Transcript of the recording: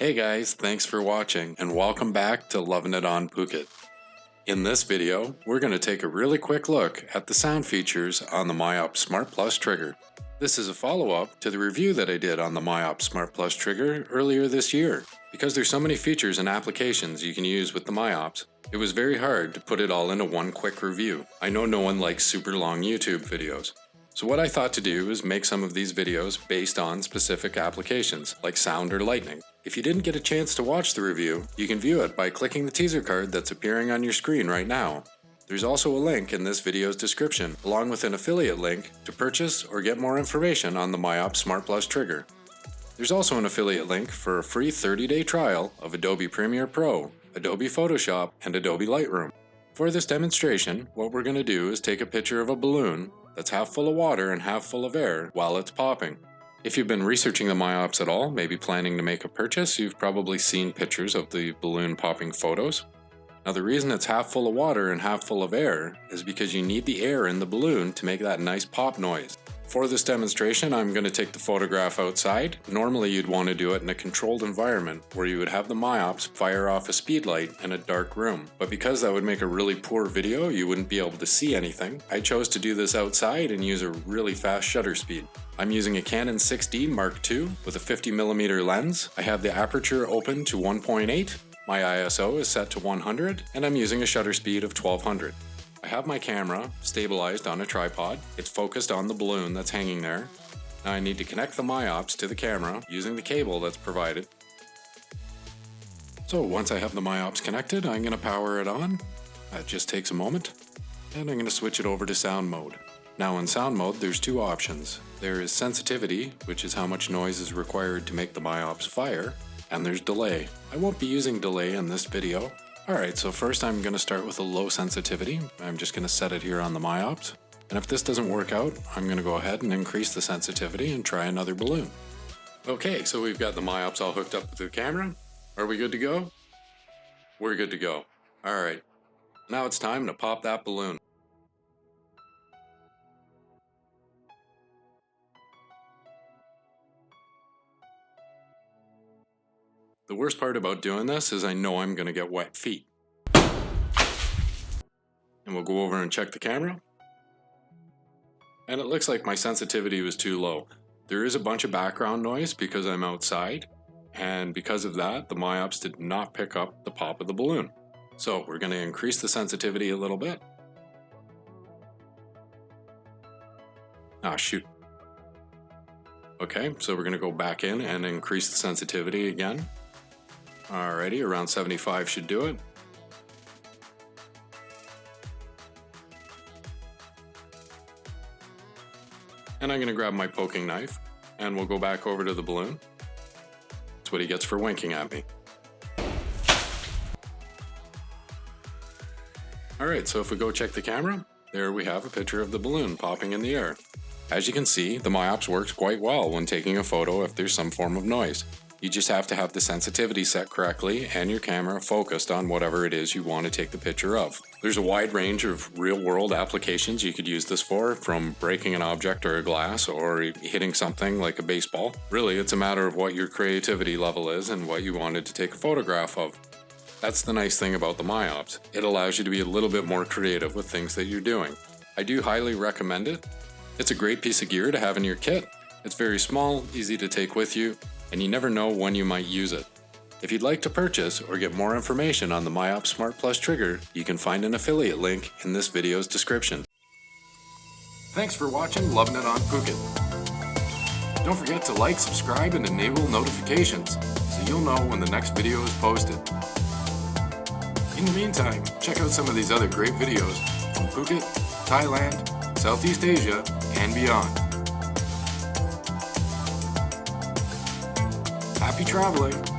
Hey guys, thanks for watching and welcome back to Lovin' It on Phuket. In this video, we're going to take a really quick look at the sound features on the MIOPS Smart trigger. This is a follow-up to the review that I did on the MIOPS Smart trigger earlier this year. Because there's so many features and applications you can use with the MIOPS, it was very hard to put it all into one quick review. I know no one likes super long YouTube videos. So what I thought to do is make some of these videos based on specific applications, like sound or lighting. If you didn't get a chance to watch the review, you can view it by clicking the teaser card that's appearing on your screen right now. There's also a link in this video's description, along with an affiliate link to purchase or get more information on the MIOPS Smart trigger. There's also an affiliate link for a free 30-day trial of Adobe Premiere Pro, Adobe Photoshop, and Adobe Lightroom. For this demonstration, what we're going to do is take a picture of a balloon that's half full of water and half full of air while it's popping. If you've been researching the MIOPS at all, maybe planning to make a purchase, you've probably seen pictures of the balloon popping photos. Now the reason it's half full of water and half full of air is because you need the air in the balloon to make that nice pop noise. For this demonstration, I'm going to take the photograph outside. Normally you'd want to do it in a controlled environment where you would have the MIOPS fire off a speed light in a dark room. But because that would make a really poor video, you wouldn't be able to see anything, I chose to do this outside and use a really fast shutter speed. I'm using a Canon 6D Mark II with a 50mm lens. I have the aperture open to 1.8, my ISO is set to 100, and I'm using a shutter speed of 1200. I have my camera stabilized on a tripod. It's focused on the balloon that's hanging there. Now I need to connect the MIOPS to the camera using the cable that's provided. So once I have the MIOPS connected, I'm going to power it on. That just takes a moment. And I'm going to switch it over to sound mode. Now in sound mode, there's two options. There is sensitivity, which is how much noise is required to make the MIOPS fire, and there's delay. I won't be using delay in this video. Alright, so first I'm going to start with a low sensitivity. I'm just going to set it here on the MIOPS. And if this doesn't work out, I'm going to go ahead and increase the sensitivity and try another balloon. Okay, so we've got the MIOPS all hooked up to the camera. Are we good to go? We're good to go. Alright, now it's time to pop that balloon. The worst part about doing this is I know I'm going to get wet feet. And we'll go over and check the camera. And it looks like my sensitivity was too low. There is a bunch of background noise because I'm outside. And because of that, the MIOPS did not pick up the pop of the balloon. So we're going to increase the sensitivity a little bit. Ah, shoot. Okay, so we're going to go back in and increase the sensitivity again. Alrighty, around 75 should do it. And I'm going to grab my poking knife and we'll go back over to the balloon. That's what he gets for winking at me. Alright, so if we go check the camera, there we have a picture of the balloon popping in the air. As you can see, the MIOPS works quite well when taking a photo if there's some form of noise. You just have to have the sensitivity set correctly and your camera focused on whatever it is you want to take the picture of. There's a wide range of real-world applications you could use this for, from breaking an object or a glass or hitting something like a baseball. Really, it's a matter of what your creativity level is and what you wanted to take a photograph of. That's the nice thing about the MIOPS. It allows you to be a little bit more creative with things that you're doing. I do highly recommend it. It's a great piece of gear to have in your kit. It's very small, easy to take with you, and you never know when you might use it. If you'd like to purchase or get more information on the MIOPS Smart trigger, you can find an affiliate link in this video's description. Thanks for watching Lovin' It on Phuket. Don't forget to like, subscribe, and enable notifications so you'll know when the next video is posted. In the meantime, check out some of these other great videos from Phuket, Thailand, Southeast Asia, and beyond. Happy traveling!